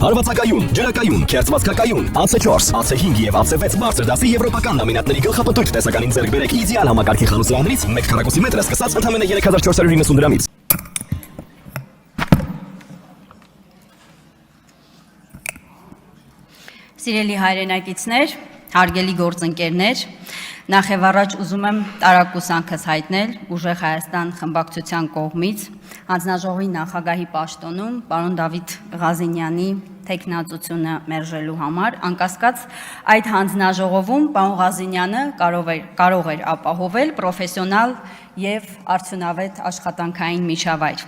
Հարվածակայուն, ջրակայուն, քերծվածքակայուն, AC4, AC5 եւ AC6 բարձր դասի եվրոպական լամինատների գլխապտույտ տեսականին ձեռք բերեք իդեալ համակարգի խանութներից 1 քառակուսի մետրը սկսած ընդամենը 3490 դրամից։ Սիրելի հայրենակիցներ, հարգելի գործընկերներ, նախ եւ առաջ ուզում եմ տարակուսանքս հայտնել Ուժեղ Հայաստան խմբակցության կողմից հանձնաժողովի նախագահի պաշտոնում պարոն Դավիթ Ղազինյանի թեկնածությունը մերժելու համար, անկասկած այդ հանձնաժողովում պարոն Ղազինյանը կարող էր ապահովել պրոֆեսիոնալ եւ արդյունավետ աշխատանքային միջավայր։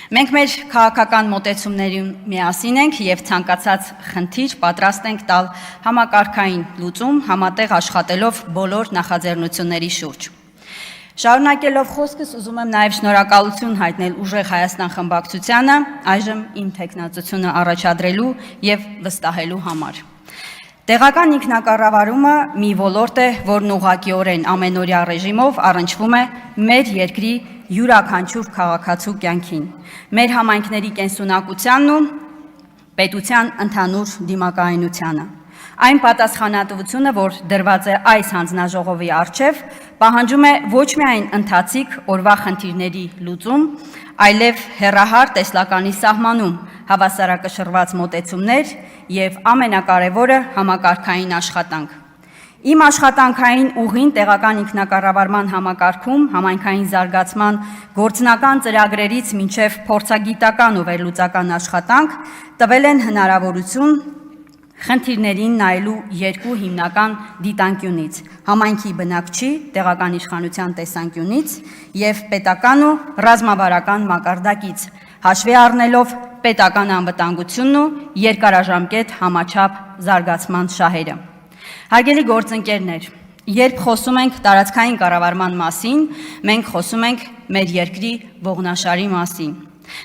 Մենք մեր քաղաքական մոտեցումների միասին ենք եւ ցանկացած խնդիր պատրաստ ենք տալ համակարգային լուծում, համատեղ աշխատելով բոլոր նախաձեռնությունների շուրջ։ Շարունակելով խոսքս ուզում եմ նաեւ շնորհակալություն հայտնել Ուժեղ Հայաստան խմբակցությանը այժմ իմ թեկնածությունը առաջադրելու եւ վստահելու համար։ Տեղական ինքնակառավարումը մի ոլորտ է, որն ուղղակիորեն ամենօրյա ռեժիմով առնչվում է մեր երկրի յուրաքանչյուր քաղաքացու կյանքին, մեր համայնքների կենսունակությանն ու պետության ընդհանուր դիմակայունությանը։ Այն պատասխանատվությունը, որ դրված է այս հանձնաժողովի առջև, պահանջում է ոչ միայն ընթացիկ օրվա խնդիրների լուծում, այլև հեռահար տեսլականի սահմանում հավասարակշռված մոտեցումներ եւ ամենակարևորը համակարգային աշխատանք։ Իմ աշխատանքային ուղին տեղական ինքնակառավարման համակարգում համայնքային զարգացման գործնական ծրագրերից մինչև փորձագիտական ու վերլուծական աշխատանք տվել են հնարավորություն խնդիրներին նայելու երկու հիմնական դիտանկյունից՝ համայնքի բնակչի տեղական իշխանության տեսանկյունից եւ պետական ու ռազմավարական մակարդակից, հաշվի առնելով պետական անվտանգությունն ու երկարաժամկետ համաչափ զարգացման շահերը։ Հարգելի գործընկերներ, երբ խոսում ենք տարածքային կառավարման մասին, մենք խոսում ենք մեր երկրի ողնաշարի մասին։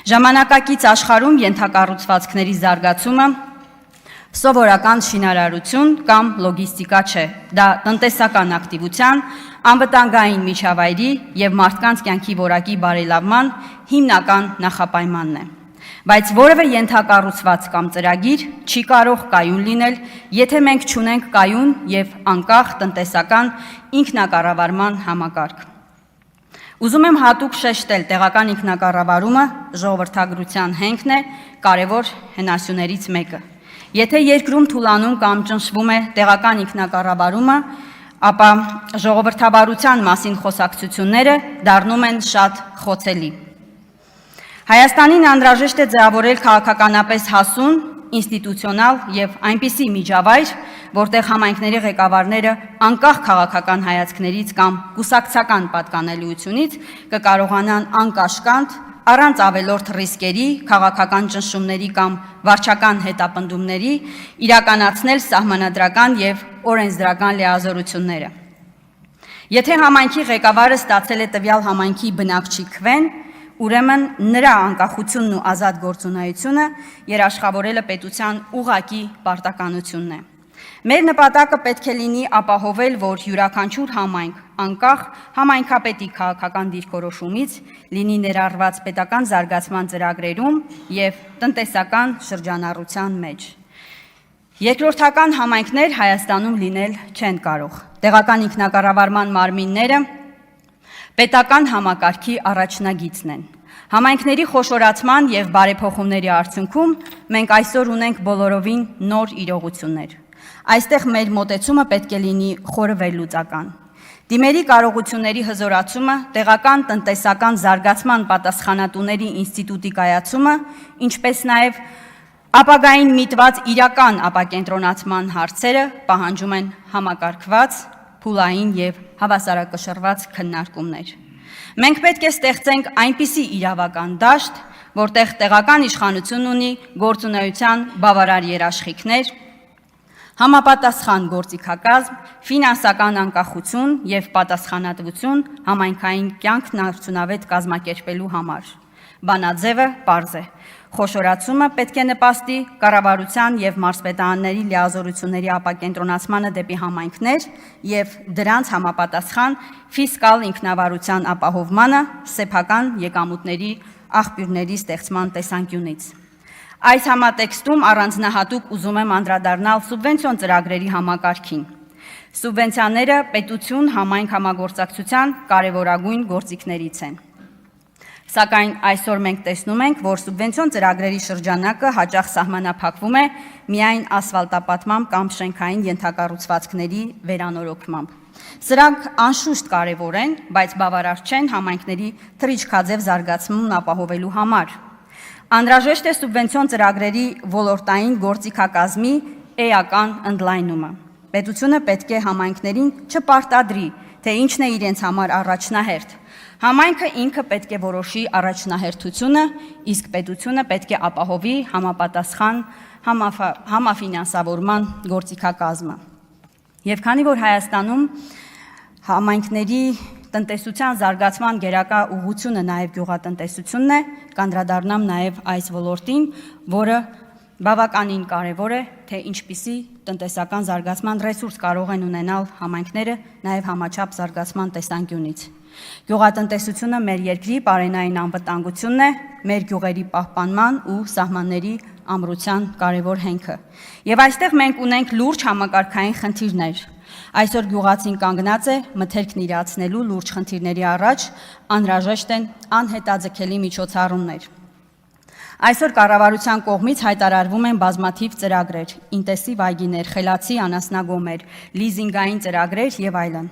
Ժամանակակից աշխարհում ենթակառուցվածքների զարգացումը սովորական շինարարություն կամ լոգիստիկա չէ, դա տնտեսական ակտիվության, անվտանգային միջավայրի եւ մարդկանց կյանքի որակի բարելավման հիմնական նախապայմանն է։ Բայց որևէ ենթակառուցված կամ ծրագիր չի կարող կայուն լինել, եթե մենք չունենք կայուն եւ անկախ տնտեսական ինքնակառավարման համակարգ։ Ուզում եմ հատուկ շեշտել տեղական ինքնակառավարումը ժողովրդագրության հենքն է, կարևոր հենասյուներից մեկը։ Եթե երկրում թուլանում կամ ճնշվում է տեղական ինքնակառավարումը, ապա ժողովրդավարության մասին խոսակցությունները դառնում են շատ խոցելի։ Հայաստանին անհրաժեշտ է ձևավորել քաղաքականապես հասուն, ինստիտուցիոնալ եւ այնպիսի միջավայր, որտեղ համայնքների ղեկավարները անկախ քաղաքական հայացքներից կամ կուսակցական պատկանելիությունից կկարողանան անկաշկանդ, առանց ավելորդ ռիսկերի, քաղաքական ճնշումների կամ վարչական հետապնդումների իրականացնել սահմանադրական եւ օրենսդրական լիազորությունները։ Եթե համայնքի ղեկավարը ստացել է տվյալ համայնքի բնակչի քվեն, ուրեմն նրա անկախությունն ու ազատ գործունեությունը երաշխավորելը պետության ուղղակի պարտականությունն է։ Մեր նպատակը պետք է լինի ապահովել, որ յուրաքանչյուր համայնք, անկախ համայնքապետի քաղաքական դիրքորոշումից, լինի ներառված պետական զարգացման ծրագրերում եւ տնտեսական շրջանառության մեջ։ Երկրորդական համայնքներ Հայաստանում լինել չեն կարող։ Տեղական ինքնակառավարման մարմինները պետական համակարգի առաջնագիծն են։ Համայնքների խոշորացման եւ բարեփոխումների արդյունքում մենք այսօր ունենք բոլորովին նոր իրողություններ։ Այստեղ մեր մոտեցումը պետք է լինի խորը վերլուծական։ Դիմերի կարողությունների հզորացումը, տեղական տնտեսական զարգացման պատասխանատուների ինստիտուտի կայացումը, ինչպես նաեւ ապագային միտված իրական ապակենտրոնացման հարցերը պահանջում են համակարգված, փուլային եւ հավասարակշռված քննարկումներ։ Մենք պետք է ստեղծենք այնպիսի իրավական դաշտ, որտեղ տեղական իշխանությունն ունի գործունեության բավարար երաշխիքներ, համապատասխան գործիքակազմ, ֆինանսական անկախություն եւ պատասխանատվություն համայնքային կյանքն արդյունավետ կազմակերպելու համար։ Բանաձևը պարզ է։ Խոշորացումը պետք է նպաստի կառավարության եւ մարզպետարանների լիազորությունների ապակենտրոնացմանը դեպի համայնքներ եւ դրանց համապատասխան ֆիսկալ ինքնավարության ապահովմանը սեփական եկամուտների աղբյուրների ստեղծման տեսանկյունից։ Այս համատեքստում առանձնահատուկ ուզում եմ անդրադառնալ սուբվենցիոն ծրագրերի համակարգին։ Սուբվենցիաները պետություն համայնք համագործակցության կարևորագույն գործիքներից են։ Սակայն այսօր մենք տեսնում ենք, որ սուբվենցիոն ծրագրերի շրջանակը հաճախ սահմանափակվում է միայն ասֆալտապատմամբ կամ շենքային ենթակառուցվածքների վերանորոգմամբ։ Սրանք անշուշտ կարևոր են, բայց բավարար չեն համայնքների թռիչքաձև զարգացումն ապահովելու համար։ Անհրաժեշտ է սուբվենցիոն ծրագրերի ոլորտային գործիքակազմի էական ընդլայնումը։ Պետությունը պետք է համայնքներին չպարտադրի, թե ինչն է իրենց համար առաջնահերթ։ Համայնքը ինքը պետք է որոշի առաջնահերթությունը, իսկ պետությունը պետք է ապահովի համապատասխան համաֆինանսավորման գործիքակազմը։ Եվ քանի որ Հայաստանում համայնքների տնտեսության զարգացման գերակա ուղղությունը նաև գյուղատնտեսությունն է, կանդրադառնամ նաև այս ոլորտին, որը բավականին կարևոր է, թե ինչպիսի տնտեսական զարգացման ռեսուրս կարող են ունենալ համայնքները նաև համաչափ զարգացման տեսանկյունից։ Գյուղատնտեսությունը մեր երկրի բարենային անվտանգությունն է, մեր գյուղերի պահպանման ու սահմանների ամրության կարևոր հենքը։ Եվ այստեղ մենք ունենք լուրջ համակարգային խնդիրներ։ Այսօր գյուղացին կանգնած է մթերքն իրացնելու լուրջ խնդիրների առաջ, անհրաժեշտ են անհետաձգելի միջոցառումներ։ Այսօր կառավարության կողմից հայտարարվում են բազմաթիվ ծրագրեր, ինտենսիվ այգիներ, խելացի անասնագոմեր, լիզինգային ծրագրեր եւ այլն։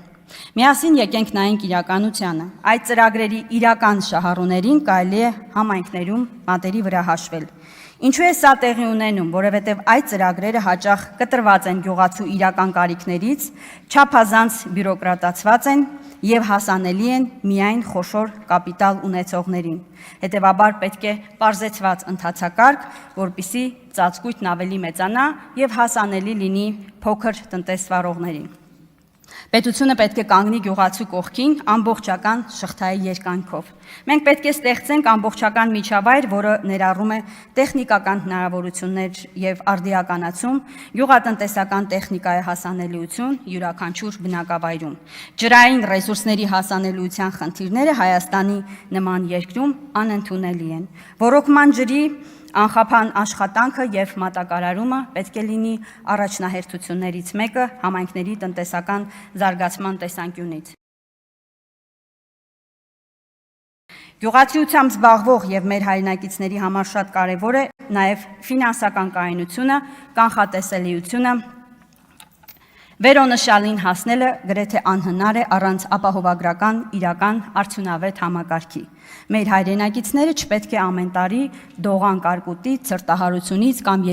Միասին եկենք նայենք իրականությանը։ Այդ ծրագրերի իրական շահառուներին կարելի է համայնքներում մատերի վրա հաշվել։ Ինչու է սա տեղի ունենում, որովհետև այդ ծրագրերը հաճախ կտրված են գյուղացու իրական կարիքներից, չափազանց բյուրոկրատացված են եւ հասանելի են միայն խոշոր կապիտալ ունեցողներին։ Հետևաբար պետք է պարզեցված ընթացակարգ, որպիսի ծածկույթն ավելի մեծանա եւ հասանելի լինի փոքր տնտեսվարողներին։ Պետությունը պետք է կանգնի գյուղացու կողքին ամբողջական շղթայի երկայնքով։ Մենք պետք է ստեղծենք ամբողջական միջավայր, որը ներառում է տեխնիկական հնարավորություններ եւ արդիականացում, գյուղատնտեսական տեխնիկայի հասանելիություն յուրաքանչյուր բնակավայրում։ Ջրային ռեսուրսների հասանելիության խնդիրները Հայաստանի նման երկրում անընդունելի են։ Ոռոգման ջրի անխափան աշխատանքը եւ մատակարարումը պետք է լինի առաջնահերթություններից մեկը համայնքների տնտեսական զարգացման տեսանկյունից։ Գյուղացիությամբ զբաղվող եւ մեր հայրենակիցների համար շատ կարեւոր է նաեւ ֆինանսական կայունությունը, կանխատեսելիությունը, վերոնշյալին հասնելը գրեթե անհնար է առանց ապահովագրական իրական արդյունավետ համակարգի։ Մեր հայրենակիցները չպետք է ամեն տարի դողան կարկուտի, ցրտահարությունից կամ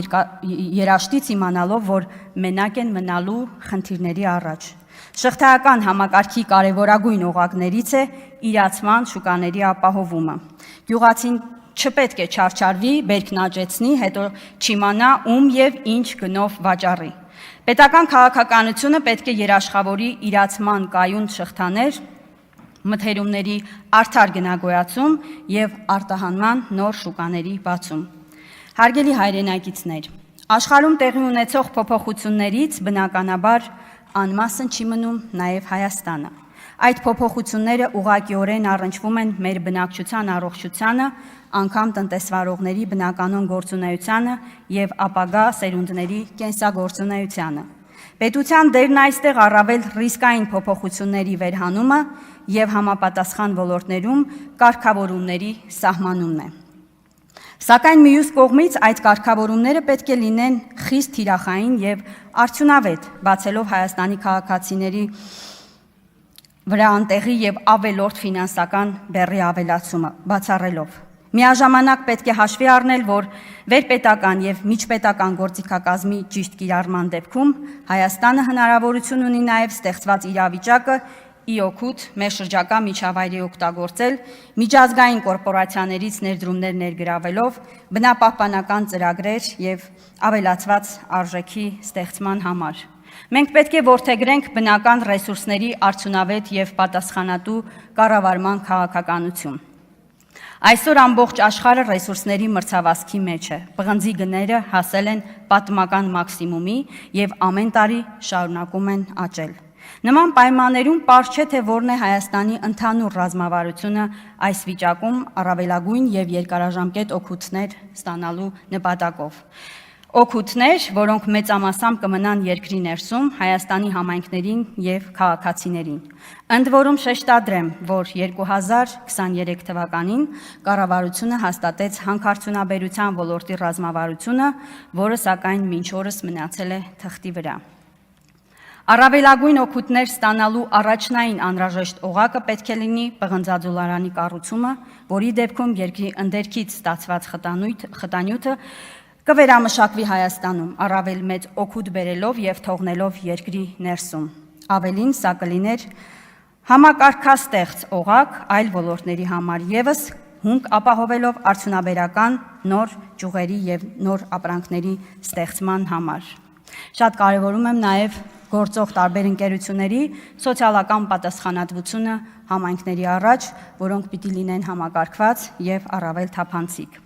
երաշտից իմանալով, որ մենակ են մնալու խնդիրների առաջ։ Շղթայական համակարգի կարևորագույն օղակներից է իրացման շուկաների ապահովումը։ Գյուղացին չպետք է չարչարվի, բերքն աճեցնի, հետո չիմանա ում եւ ինչ գնով վաճառի։ Պետական քաղաքականությունը պետք է երաշխավորի իրացման կայուն շղթաներ, մթերումների արդար գնագոյացում եւ արտահանման նոր շուկաների բացում։ Հարգելի հայրենակիցներ, աշխարհում տեղի ունեցող փոփոխություններից բնականաբար անմասն չի մնում նաեւ Հայաստանը։ Այդ փոփոխությունները ուղղակիորեն առնչվում են մեր բնակչության առողջությանը, անգամ տնտեսվարողների բնականոն գործունեությանը եւ ապագա սերունդների կենսագործունեությանը։ Պետության դերն այստեղ առավել ռիսկային փոփոխությունների վերհանումը եւ համապատասխան ոլորտներում կարգավորումների սահմանումն է։ Սակայն մյուս կողմից այդ կարգավորումները պետք է լինեն խիստ թիրախային եւ արդյունավետ, բացելով Հայաստանի քաղաքացիների վրա անտեղի եւ ավելորդ ֆինանսական բեռի ավելացումը, բացառելով։ Միաժամանակ պետք է հաշվի առնել, որ վերպետական եւ միջպետական գործիքակազմի ճիշտ կիրառման դեպքում Հայաստանը հնարավորություն ունի նաեւ ստեղծված իրավիճակը ի օգուտ մեր շրջակա միջավայրի օգտագործել միջազգային կորպորացիաներից ներդրումներ ներգրավելով բնապահպանական ծրագրեր եւ ավելացված արժեքի ստեղծման համար։ Մենք պետք է որդեգրենք բնական ռեսուրսների արդյունավետ եւ պատասխանատու կառավարման քաղաքականություն։ Այսօր ամբողջ աշխարհը ռեսուրսների մրցավազքի մեջ է։ Պղնձի գները հասել են պատմական մաքսիմումի եւ ամեն տարի շարունակում են աճել։ Նման պայմաններում պարզ չէ, թե որն է Հայաստանի ընդհանուր ռազմավարությունը այս վիճակում առավելագույն եւ երկարաժամկետ օգուտներ ստանալու նպատակով։ Օգուտներ, որոնք մեծամասամբ կմնան երկրի ներսում Հայաստանի համայնքներին եւ քաղաքացիներին։ Ընդ որում շեշտադրեմ, որ 2023 թվականին կառավարությունը հաստատեց հանքարդյունաբերության ոլորտի ռազմավարությունը, որը սակայն մինչ օրս մնացել է թղթի վրա։ Առավելագույն օգուտներ ստանալու առաջնային անհրաժեշտ օղակը պետք է լինի պղնձաձուլարանի կառուցումը, որի դեպքում երկրի ընդերքից ստացված խտանյութը կվերամշակվի Հայաստանում, առավել մեծ օգուտ բերելով եւ թողնելով երկրի ներսում։ Ավելին, սա կլիներ համակարգաստեղծ օղակ այլ ոլորտների համար եւս հումք ապահովելով արդյունաբերական նոր ճյուղերի եւ նոր ապրանքների ստեղծման համար։ Շատ կարևորում եմ նաեւ գործող տարբեր ընկերությունների սոցիալական պատասխանատվությունը համայնքների առաջ, որոնք պիտի լինեն համակարգված եւ առավել թափանցիկ։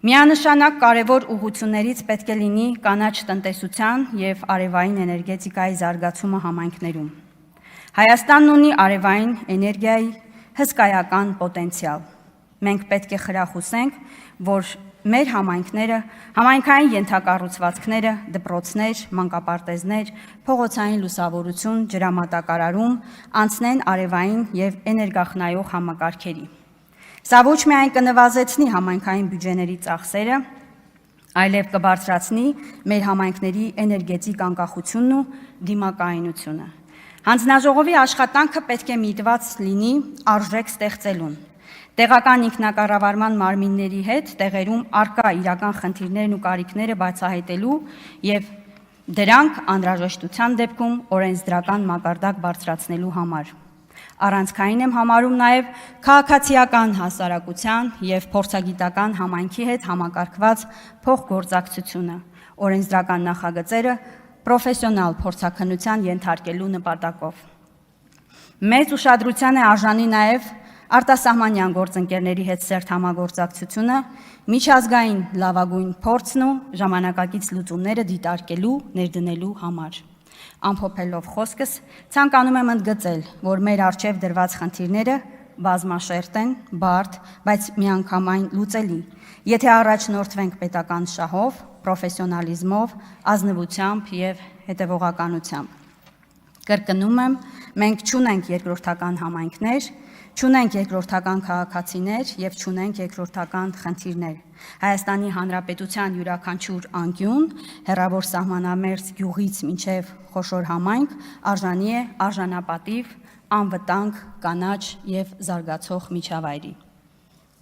Միանշանակ կարևոր ուղղություններից պետք է լինի կանաչ տնտեսության եւ արևային էներգետիկայի զարգացումը համայնքներում։ Հայաստանն ունի արևային էներգիայի հսկայական պոտենցիալ։ Մենք պետք է խրախուսենք, որ մեր համայնքները, համայնքային ենթակառուցվածքները, դպրոցներ, մանկապարտեզներ, փողոցային լուսավորություն, ջրամատակարարում անցնեն արևային եւ էներգախնայող համակարգերի։ Սա ոչ միայն կնվազեցնի համայնքային բյուջեների ծախսերը, այլև կբարձրացնի մեր համայնքների էներգետիկ անկախությունն ու դիմակայունությունը։ Հանձնաժողովի աշխատանքը պետք է միտված լինի արժեք ստեղծելուն։ Տեղական ինքնակառավարման մարմինների հետ տեղերում արկա իրական խնդիրներն ու կարիքները բացահայտելու եւ դրանք անհրաժեշտության դեպքում օրենսդրական մակարդակ բարձրացնելու համար։ Առանցքային եմ համարում նաեւ քաղաքացիական հասարակության եւ փորձագիտական համայնքի հետ համակարգված փոխգործակցությունը, օրենսդրական նախագծերը պրոֆեսիոնալ փորձաքննության ենթարկելու նպատակով։ Մեծ ուշադրության է արժանի նաեւ արտասահմանյան գործընկերների հետ սերտ համագործակցությունը, միջազգային լավագույն փորձն ու ժամանակակից լուծումները դիտարկելու, ներդնելու համար։ Ամփոփելով խոսքս, ցանկանում եմ ընդգծել, որ մեր առջև դրված խնդիրները բազմաշերտ են, բարդ, բայց միանգամայն լուծելի, եթե առաջնորդվենք պետական շահով, պրոֆեսիոնալիզմով, ազնվությամբ եւ հետևողականությամբ։ Կրկնում եմ, մենք չունենք երկրորդական համայնքներ, չունենք երկրորդական քաղաքացիներ եւ չունենք երկրորդական խնդիրներ։ Հայաստանի Հանրապետության յուրաքանչյուր անկյուն, հեռավոր սահմանամերձ գյուղից մինչև խոշոր համայնք արժանի է արժանապատիվ, անվտանգ, կանաչ եւ զարգացող միջավայրի։